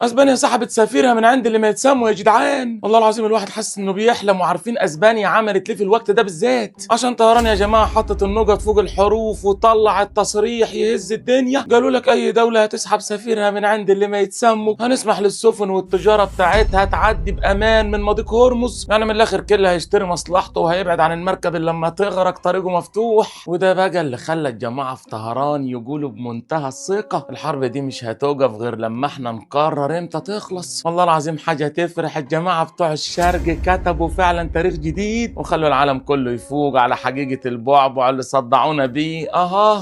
اسبانيا سحبت سفيرها من عند اللي ما يتسموا يا جدعان. والله العظيم الواحد حاسس انه بيحلم. وعارفين اسبانيا عملت ليه في الوقت ده بالذات؟ عشان طهران يا جماعه حطت النقط فوق الحروف وطلعت تصريح يهز الدنيا. قالوا لك اي دوله هتسحب سفيرها من عند اللي ما يتسموا هنسمح للسفن والتجاره بتاعتها تعدي بامان من مضيق هرمز. يعني من الاخر كل هيشتري مصلحته وهيبعد عن المركب اللي لما تغرق طريقه مفتوح. وده بقى اللي خلى الجماعه في طهران يقولوا بمنتهى الثقه الحرب دي مش هتوقف غير لما احنا نقرر امتى تخلص. والله العظيم حاجه تفرح. الجماعه بتوع الشرق كتبوا فعلا تاريخ جديد وخلوا العالم كله يفوق على حقيقه البعبع اللي صدعونا بيه.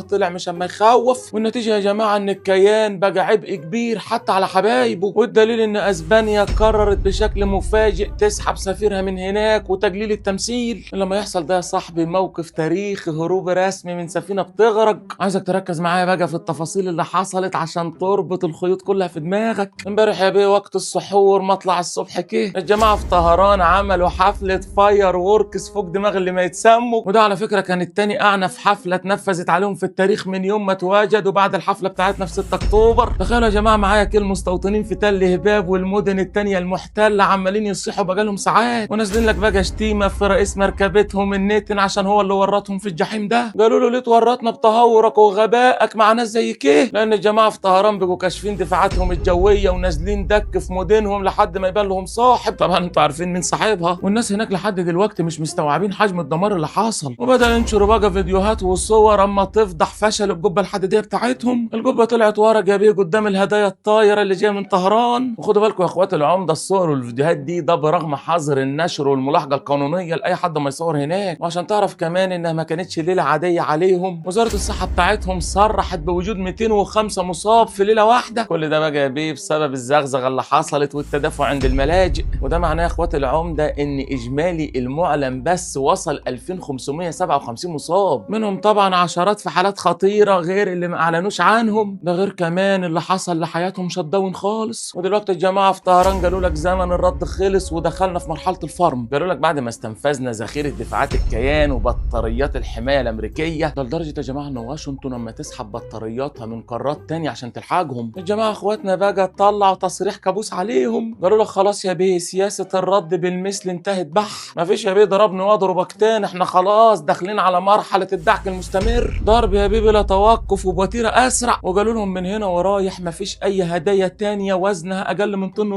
طلع مش اما يخوف. والنتيجه يا جماعه ان الكيان بقى عبء كبير حتى على حبايبه. والدليل ان اسبانيا قررت بشكل مفاجئ تسحب سفيرها من هناك وتقليل التمثيل. لما يحصل ده يا صاحبي موقف تاريخي هروب رسمي من سفينه بتغرق. عايزك تركز معايا بقى في التفاصيل اللي حصلت عشان تربط الخيوط كلها في دماغك. امبارح يا بيه وقت السحور مطلع الصبح كده الجماعه في طهران عملوا حفله فاير ووركس فوق دماغ اللي ما يتسموا. وده على فكره كانت تاني اعنف حفله اتنفذت عليهم في التاريخ من يوم ما تواجدوا بعد الحفله بتاعتنا في 6 اكتوبر. تخيلوا يا جماعه معايا كل المستوطنين في تل هباب والمدن التانيه المحتله عمالين يصيحوا بقالهم ساعات ونازلين لك بقى شتيمه في رئيس مركبتهم النتن عشان هو اللي ورطهم في الجحيم ده. قالوا له ليه تورطنا بتهورك وغبائك مع ناس زي كده؟ لان الجماعه في طهران بقوا كاشفين دفاعاتهم الجويه ونازلين دك في مدنهم لحد ما يبان لهم صاحب. طبعا انتوا عارفين مين صاحبها. والناس هناك لحد دلوقتي مش مستوعبين حجم الدمار اللي حصل. وبدأ ينشروا بقى فيديوهات وصور اما تفضح فشل الجبه الحديديه بتاعتهم. الجبه طلعت ورا جابيه قدام الهدايا الطايره اللي جايه من طهران. وخدوا بالكم يا اخوات العمده الصور والفيديوهات دي ده برغم حظر النشر والملاحقه القانونيه لاي حد ما يصور هناك. وعشان تعرف كمان انها ما كانتش ليله عاديه عليهم وزاره الصحه بتاعتهم صرحت بوجود 205 مصاب في ليله واحده. كل ده بقى يا بيه بسبب الزغزغه اللي حصلت والتدافع عند الملاجئ. وده معناه يا اخوات العمده ان اجمالي المعلن بس وصل 2557 مصاب منهم طبعا عشرات في حالات خطيره غير اللي ما اعلنوش عنهم. ده غير كمان اللي حصل لحياتهم شت داون خالص. ودلوقتي الجماعه في طهران قالوا لك زمن الرد خلص ودخلنا في مرحله الفرم. قالوا لك بعد ما استنفذنا ذخيره دفاعات الكيان وبطاريات الحمايه الامريكيه ده لدرجه يا جماعه ان واشنطن لما تسحب بطارياتها من قارات تانية عشان تلحقهم. الجماعه اخواتنا بقى طلعوا تصريح كابوس عليهم. قالوا لك خلاص يا بيه سياسه الرد بالمثل انتهت بح. مفيش يا بيه ضربني واضربك تاني. احنا خلاص داخلين على مرحله الدعك المستمر. ضرب يا بيه بلا توقف وبوتيره اسرع. وقالوا لهم من هنا ورايح مفيش اي هدايا تانية وزنها اقل من 1.5 طن.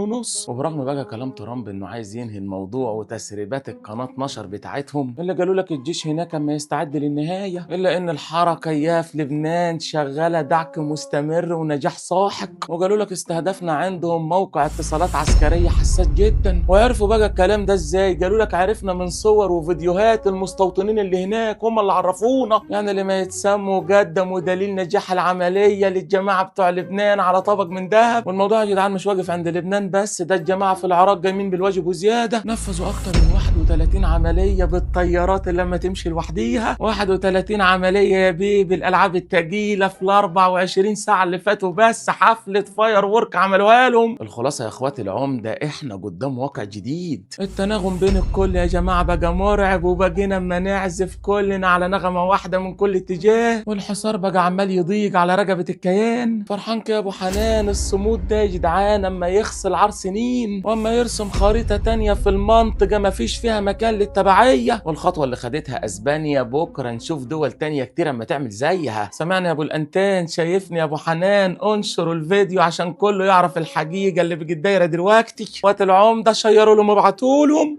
وبرغم بقى كلام ترامب انه عايز ينهي الموضوع وتسريبات القناه 12 بتاعتهم اللي قالوا لك الجيش هناك اما يستعد للنهايه الا ان الحركه يا في لبنان شغاله دعك مستمر ونجاح ساحق. وقالوا لك استهدفنا عندهم موقع اتصالات عسكريه حساس جدا. وعرفوا بقى الكلام ده ازاي؟ قالوا لك عرفنا من صور وفيديوهات المستوطنين اللي هناك هم اللي عرفونا. يعني اللي ما يتسموا قدموا دليل نجاح العمليه للجماعه بتوع لبنان على طبق من ذهب. والموضوع يا جدعان مش واقف عند لبنان بس. ده الجماعه في العراق جايين بالواجب وزياده. نفذوا اكتر من 31 عمليه بالطيارات اللي لما تمشي لوحديها. 31 عمليه يا بيه بالالعاب الثقيله في ال 24 ساعه اللي فاتوا بس. حفله فاير وورك عملوها لهم. الخلاصه يا اخواتي العمده احنا قدام واقع جديد. التناغم بين الكل يا جماعه بقى مرعب. وبقينا اما نعزف كلنا على نغمه واحده من كل اتجاه. والحصار بقى عمال يضيق على رقبه الكيان. فرحان كده يا ابو حنان الصمود ده يا جدعان اما يغسل عار سنين واما يرسم خريطه تانية في المنطقه مفيش فيها مكان للتبعيه. والخطوه اللي خدتها اسبانيا بكره نشوف دول تانية كتير اما تعمل زيها. سمعني يا ابو الانتان شايفني يا ابو حنان انشروا الفيديو عشان كله يعرف الحقيقه اللي بقت دايره دلوقتي. وقت العمده شيروا لهم وابعتوا لهم.